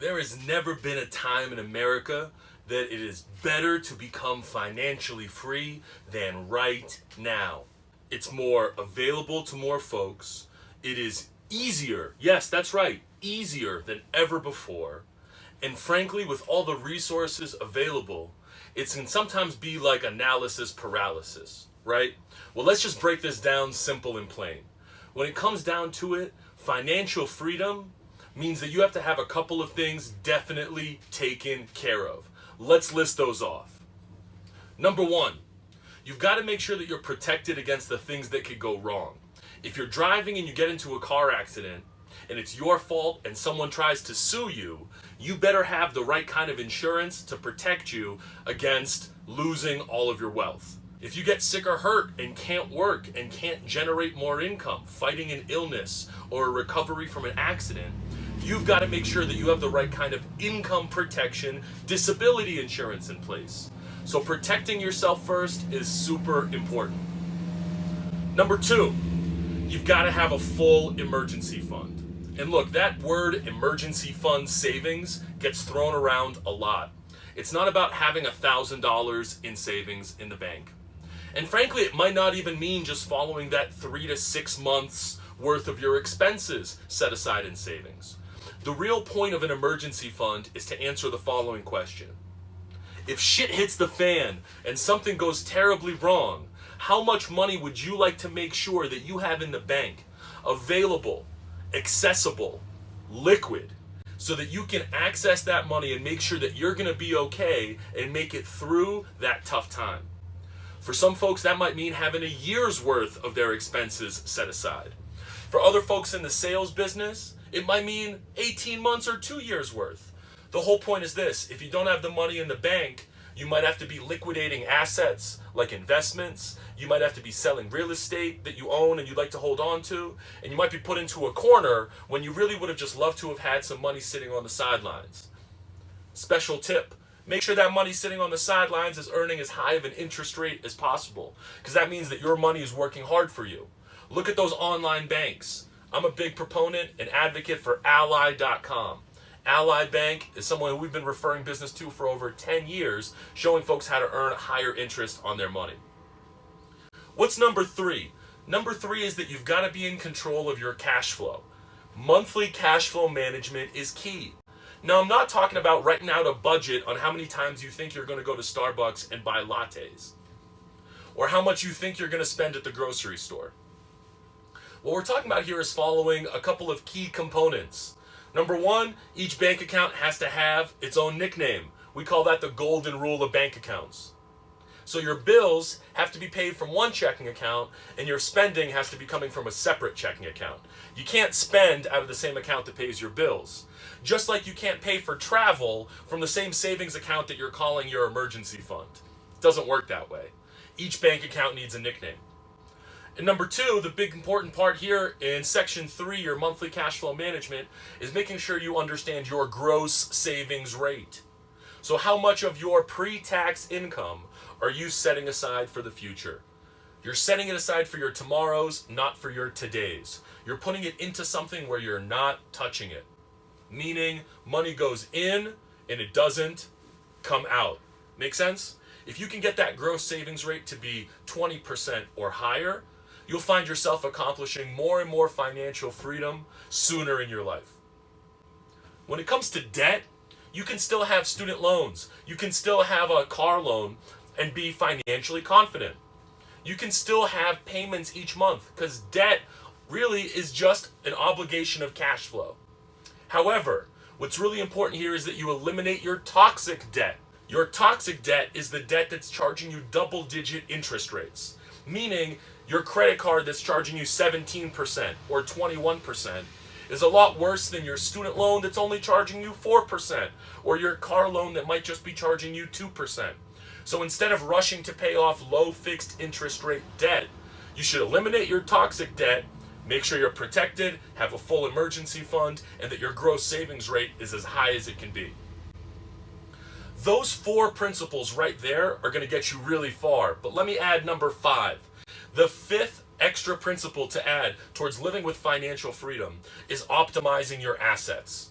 There has never been a time in America that it is better to become financially free than right now. It's more available to more folks. It is easier, yes, that's right, easier than ever before. And frankly, with all the resources available, it can sometimes be like analysis paralysis, right? Well, let's just break this down simple and plain. When it comes down to it, financial freedom means that you have to have a couple of things definitely taken care of. Let's list those off. Number one, you've got to make sure that you're protected against the things that could go wrong. If you're driving and you get into a car accident and it's your fault and someone tries to sue you, you better have the right kind of insurance to protect you against losing all of your wealth. If you get sick or hurt and can't work and can't generate more income, fighting an illness or a recovery from an accident, you've got to make sure that you have the right kind of income protection, disability insurance in place. So protecting yourself first is super important. Number two, you've got to have a full emergency fund. And look, that word emergency fund savings gets thrown around a lot. It's not about having $1,000 in savings in the bank. And frankly, it might not even mean just following that 3 to 6 months worth of your expenses set aside in savings. The real point of an emergency fund is to answer the following question. If shit hits the fan and something goes terribly wrong, how much money would you like to make sure that you have in the bank, available, accessible, liquid, so that you can access that money and make sure that you're going to be okay and make it through that tough time? For some folks, that might mean having a year's worth of their expenses set aside. For other folks in the sales business, it might mean 18 months or 2 years worth. The whole point is this: if you don't have the money in the bank, you might have to be liquidating assets like investments. You might have to be selling real estate that you own and you'd like to hold on to. And you might be put into a corner when you really would have just loved to have had some money sitting on the sidelines. Special tip: make sure that money sitting on the sidelines is earning as high of an interest rate as possible, because that means that your money is working hard for you. Look at those online banks. I'm a big proponent and advocate for Ally.com. Ally Bank is someone who we've been referring business to for over 10 years, showing folks how to earn higher interest on their money. What's number three? Number three is that you've got to be in control of your cash flow. Monthly cash flow management is key. Now, I'm not talking about writing out a budget on how many times you think you're going to go to Starbucks and buy lattes, or how much you think you're going to spend at the grocery store. What we're talking about here is following a couple of key components. Number one, each bank account has to have its own nickname. We call that the golden rule of bank accounts. So your bills have to be paid from one checking account, and your spending has to be coming from a separate checking account. You can't spend out of the same account that pays your bills. Just like you can't pay for travel from the same savings account that you're calling your emergency fund. It doesn't work that way. Each bank account needs a nickname. And number two, the big important part here in section 3, your monthly cash flow management, is making sure you understand your gross savings rate. So how much of your pre-tax income are you setting aside for the future? You're setting it aside for your tomorrows, not for your todays. You're putting it into something where you're not touching it. Meaning money goes in and it doesn't come out. Make sense? If you can get that gross savings rate to be 20% or higher, you'll find yourself accomplishing more and more financial freedom sooner in your life. When it comes to debt, you can still have student loans. You can still have a car loan and be financially confident. You can still have payments each month, because debt really is just an obligation of cash flow. However, what's really important here is that you eliminate your toxic debt. Your toxic debt is the debt that's charging you double-digit interest rates, meaning your credit card that's charging you 17% or 21% is a lot worse than your student loan that's only charging you 4%, or your car loan that might just be charging you 2%. So instead of rushing to pay off low fixed interest rate debt, you should eliminate your toxic debt, make sure you're protected, have a full emergency fund, and that your gross savings rate is as high as it can be. Those 4 principles right there are going to get you really far, but let me add number 5. The 5th extra principle to add towards living with financial freedom is optimizing your assets.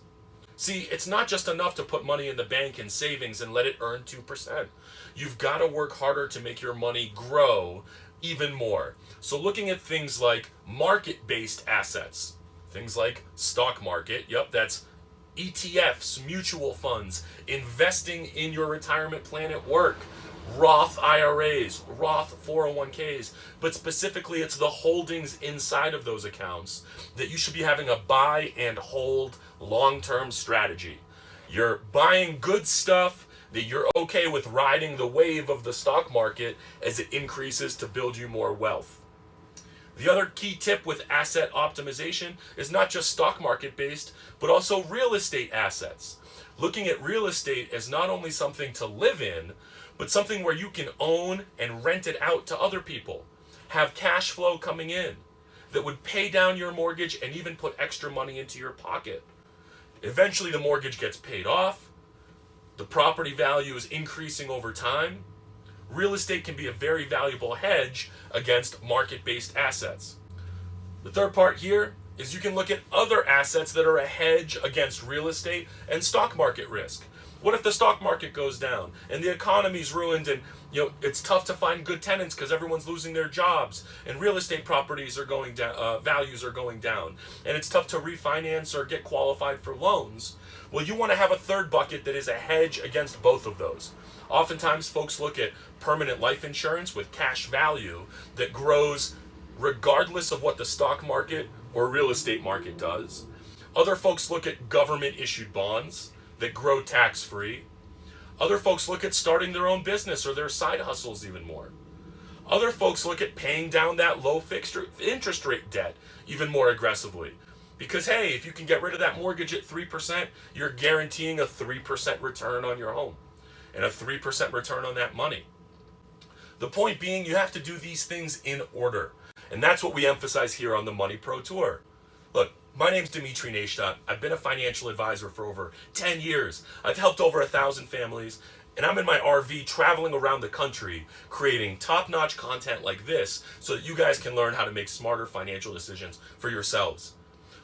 See, it's not just enough to put money in the bank and savings and let it earn 2%. You've got to work harder to make your money grow even more. So looking at things like market-based assets, things like stock market, yep, that's ETFs, mutual funds, investing in your retirement plan at work, Roth IRAs, Roth 401ks, but specifically it's the holdings inside of those accounts that you should be having a buy and hold long-term strategy. You're buying good stuff that you're okay with riding the wave of the stock market as it increases to build you more wealth. The other key tip with asset optimization is not just stock market based, but also real estate assets. Looking at real estate as not only something to live in, but something where you can own and rent it out to other people. Have cash flow coming in that would pay down your mortgage and even put extra money into your pocket. Eventually the mortgage gets paid off. The property value is increasing over time. Real estate can be a very valuable hedge against market-based assets. The third part here is you can look at other assets that are a hedge against real estate and stock market risk. What if the stock market goes down and the economy's ruined and it's tough to find good tenants because everyone's losing their jobs and real estate properties are going down, values are going down, and it's tough to refinance or get qualified for loans? Well, you want to have a third bucket that is a hedge against both of those. Oftentimes folks look at permanent life insurance with cash value that grows regardless of what the stock market or real estate market does. Other folks look at government issued bonds that grow tax-free. Other folks look at starting their own business or their side hustles even more. Other folks look at paying down that low fixed interest rate debt even more aggressively. Because hey, if you can get rid of that mortgage at 3%, you're guaranteeing a 3% return on your home and a 3% return on that money. The point being, you have to do these things in order. And that's what we emphasize here on the Money Pro Tour. Look, my name's Dimitry Neyshtadt. I've been a financial advisor for over 10 years. I've helped over 1,000 families, and I'm in my RV traveling around the country creating top-notch content like this so that you guys can learn how to make smarter financial decisions for yourselves.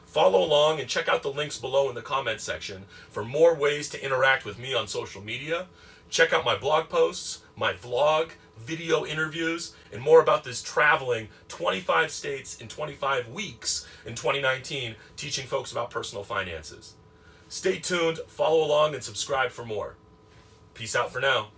Follow along and check out the links below in the comment section for more ways to interact with me on social media. Check out my blog posts, my vlog, video interviews, and more about this traveling 25 states in 25 weeks in 2019, teaching folks about personal finances. Stay tuned, follow along, and subscribe for more. Peace out for now.